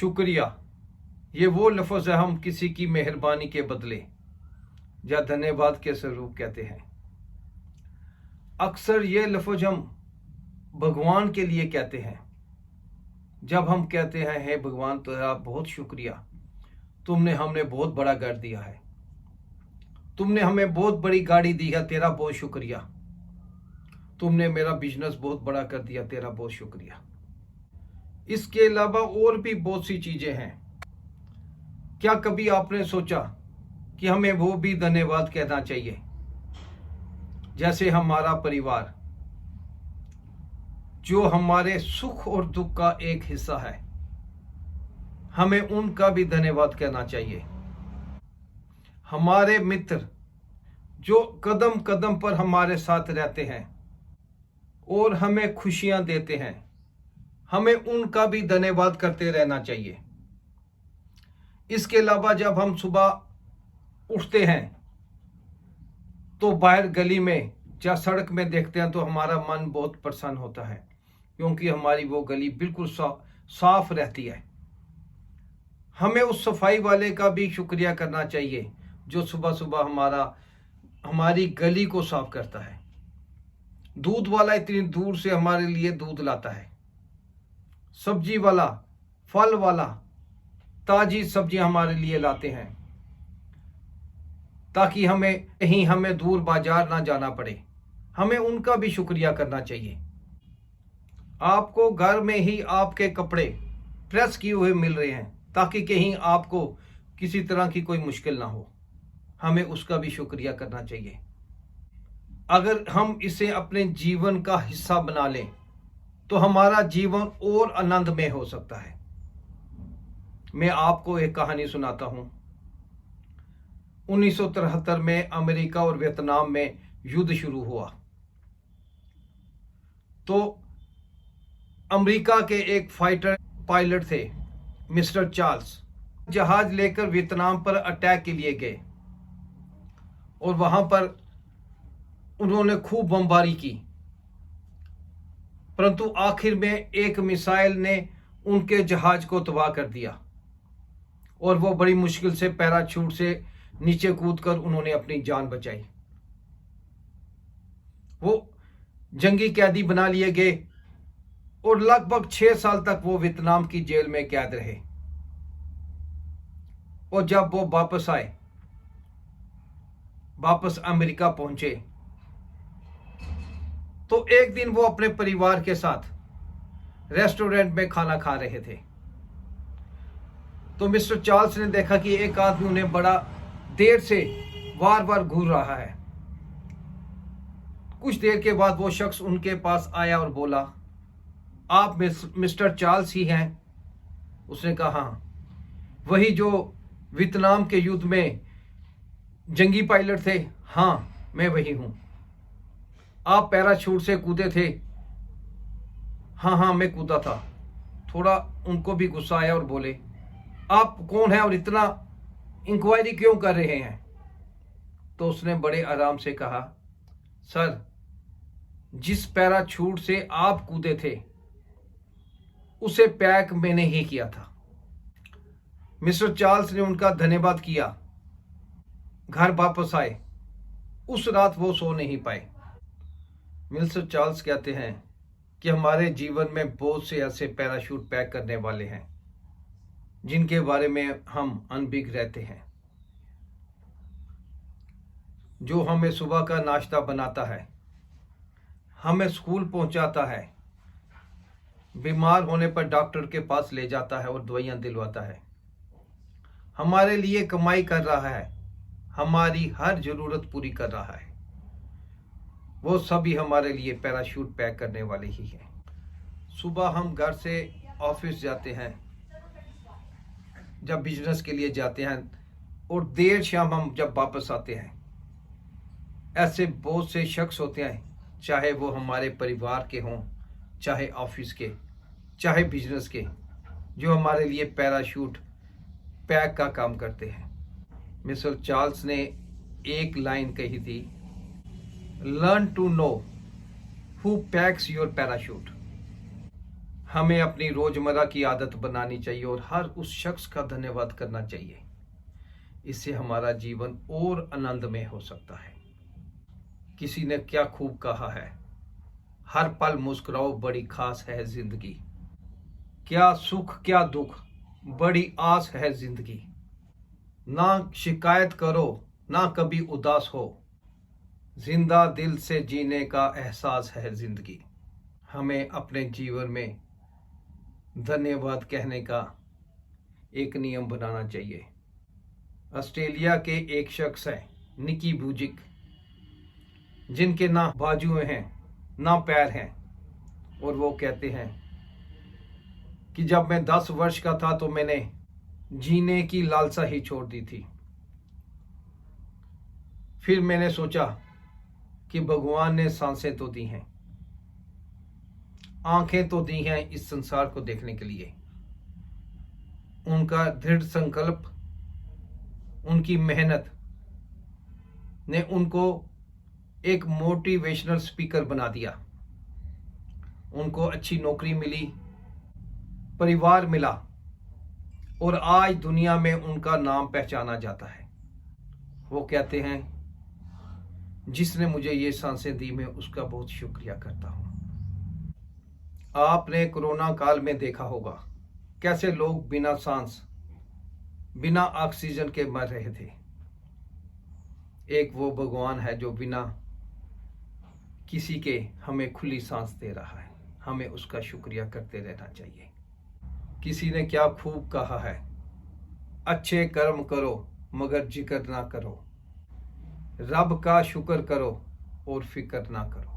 शुक्रिया, ये वो लफ्ज़ है हम किसी की मेहरबानी के बदले या धन्यवाद के स्वरूप कहते हैं। अक्सर ये लफ्ज़ हम भगवान के लिए कहते हैं। जब हम कहते हैं हे भगवान तेरा बहुत शुक्रिया, तुमने हमें बहुत बड़ा घर दिया है, तुमने हमें बहुत बड़ी गाड़ी दी है, तेरा बहुत शुक्रिया, तुमने मेरा बिजनेस बहुत बड़ा कर दिया, तेरा बहुत शुक्रिया। इसके अलावा और भी बहुत सी चीज़ें हैं। क्या कभी आपने सोचा कि हमें वो भी धन्यवाद कहना चाहिए? जैसे हमारा परिवार जो हमारे सुख और दुख का एक हिस्सा है, हमें उनका भी धन्यवाद कहना चाहिए। हमारे मित्र जो कदम कदम पर हमारे साथ रहते हैं और हमें खुशियां देते हैं, हमें उनका भी धन्यवाद करते रहना चाहिए। इसके अलावा जब हम सुबह उठते हैं तो बाहर गली में या सड़क में देखते हैं तो हमारा मन बहुत प्रसन्न होता है, क्योंकि हमारी वो गली बिल्कुल साफ रहती है। हमें उस सफाई वाले का भी शुक्रिया करना चाहिए जो सुबह सुबह हमारी गली को साफ करता है। दूध वाला इतनी दूर से हमारे लिए दूध लाता है, सब्जी वाला, फल वाला ताजी सब्जियां हमारे लिए लाते हैं ताकि हमें दूर बाजार ना जाना पड़े। हमें उनका भी शुक्रिया करना चाहिए। आपको घर में ही आपके कपड़े प्रेस किए हुए मिल रहे हैं ताकि कहीं आपको किसी तरह की कोई मुश्किल ना हो, हमें उसका भी शुक्रिया करना चाहिए। अगर हम इसे अपने जीवन का हिस्सा बना लें तो हमारा जीवन और आनंदमय हो सकता है। मैं आपको एक कहानी सुनाता हूं। 1973 में अमेरिका और वियतनाम में युद्ध शुरू हुआ तो अमेरिका के एक फाइटर पायलट थे, मिस्टर चार्ल्स, जहाज लेकर वियतनाम पर अटैक के लिए गए और वहां पर उन्होंने खूब बमबारी की, परंतु आखिर में एक मिसाइल ने उनके जहाज को तबाह कर दिया और वो बड़ी मुश्किल से पैराशूट से नीचे कूदकर उन्होंने अपनी जान बचाई। वो जंगी कैदी बना लिए गए और लगभग 6 साल तक वो वियतनाम की जेल में कैद रहे। और जब वो वापस अमेरिका पहुंचे तो एक दिन वो अपने परिवार के साथ रेस्टोरेंट में खाना खा रहे थे तो मिस्टर चार्ल्स ने देखा कि एक आदमी उन्हें बड़ा देर से बार बार घूर रहा है। कुछ देर के बाद वो शख्स उनके पास आया और बोला, आप मिस्टर चार्ल्स ही हैं? उसने कहा हाँ, वही जो वियतनाम के युद्ध में जंगी पायलट थे? हाँ, मैं वही हूं। आप पैराशूट से कूदे थे? हाँ, मैं कूदा था। थोड़ा उनको भी गुस्सा आया और बोले, आप कौन हैं और इतना इंक्वायरी क्यों कर रहे हैं? तो उसने बड़े आराम से कहा, सर, जिस पैराशूट से आप कूदे थे उसे पैक मैंने ही किया था। मिस्टर चार्ल्स ने उनका धन्यवाद किया। घर वापस आए। उस रात वो सो नहीं पाए। मिस्टर चार्ल्स कहते हैं कि हमारे जीवन में बहुत से ऐसे पैराशूट पैक करने वाले हैं जिनके बारे में हम अनभिज्ञ रहते हैं, जो हमें सुबह का नाश्ता बनाता है, हमें स्कूल पहुंचाता है, बीमार होने पर डॉक्टर के पास ले जाता है और दवाइयां दिलवाता है, हमारे लिए कमाई कर रहा है, हमारी हर जरूरत पूरी कर रहा है। वो सभी हमारे लिए पैराशूट पैक करने वाले ही हैं। सुबह हम घर से ऑफिस जाते हैं, जब बिजनेस के लिए जाते हैं, और देर शाम हम जब वापस आते हैं, ऐसे बहुत से शख्स होते हैं, चाहे वो हमारे परिवार के हों, चाहे ऑफिस के, चाहे बिजनेस के, जो हमारे लिए पैराशूट पैक का काम करते हैं। मिस्टर चार्ल्स ने एक लाइन कही थी, learn to know who packs your parachute. हमें अपनी रोजमर्रा की आदत बनानी चाहिए और हर उस शख्स का धन्यवाद करना चाहिए। इससे हमारा जीवन और आनंदमय हो सकता है। किसी ने क्या खूब कहा है, हर पल मुस्कुराओ, बड़ी खास है जिंदगी। क्या सुख क्या दुख, बड़ी आस है जिंदगी। ना शिकायत करो, ना कभी उदास हो, जिंदा दिल से जीने का एहसास है जिंदगी। हमें अपने जीवन में धन्यवाद कहने का एक नियम बनाना चाहिए। ऑस्ट्रेलिया के एक शख्स हैं निकी बुजिक, जिनके ना बाजू हैं ना पैर हैं, और वो कहते हैं कि जब मैं 10 वर्ष का था तो मैंने जीने की लालसा ही छोड़ दी थी। फिर मैंने सोचा कि भगवान ने सांसें तो दी हैं, आंखें तो दी हैं इस संसार को देखने के लिए। उनका दृढ़ संकल्प, उनकी मेहनत ने उनको एक मोटिवेशनल स्पीकर बना दिया। उनको अच्छी नौकरी मिली, परिवार मिला, और आज दुनिया में उनका नाम पहचाना जाता है। वो कहते हैं, जिसने मुझे ये सांसें दी, मैं उसका बहुत शुक्रिया करता हूँ। आपने कोरोना काल में देखा होगा कैसे लोग बिना सांस, बिना ऑक्सीजन के मर रहे थे। एक वो भगवान है जो बिना किसी के हमें खुली सांस दे रहा है। हमें उसका शुक्रिया करते रहना चाहिए। किसी ने क्या खूब कहा है, अच्छे कर्म करो मगर जिक्र ना करो, रब का शुक्र करो और फिक्र ना करो।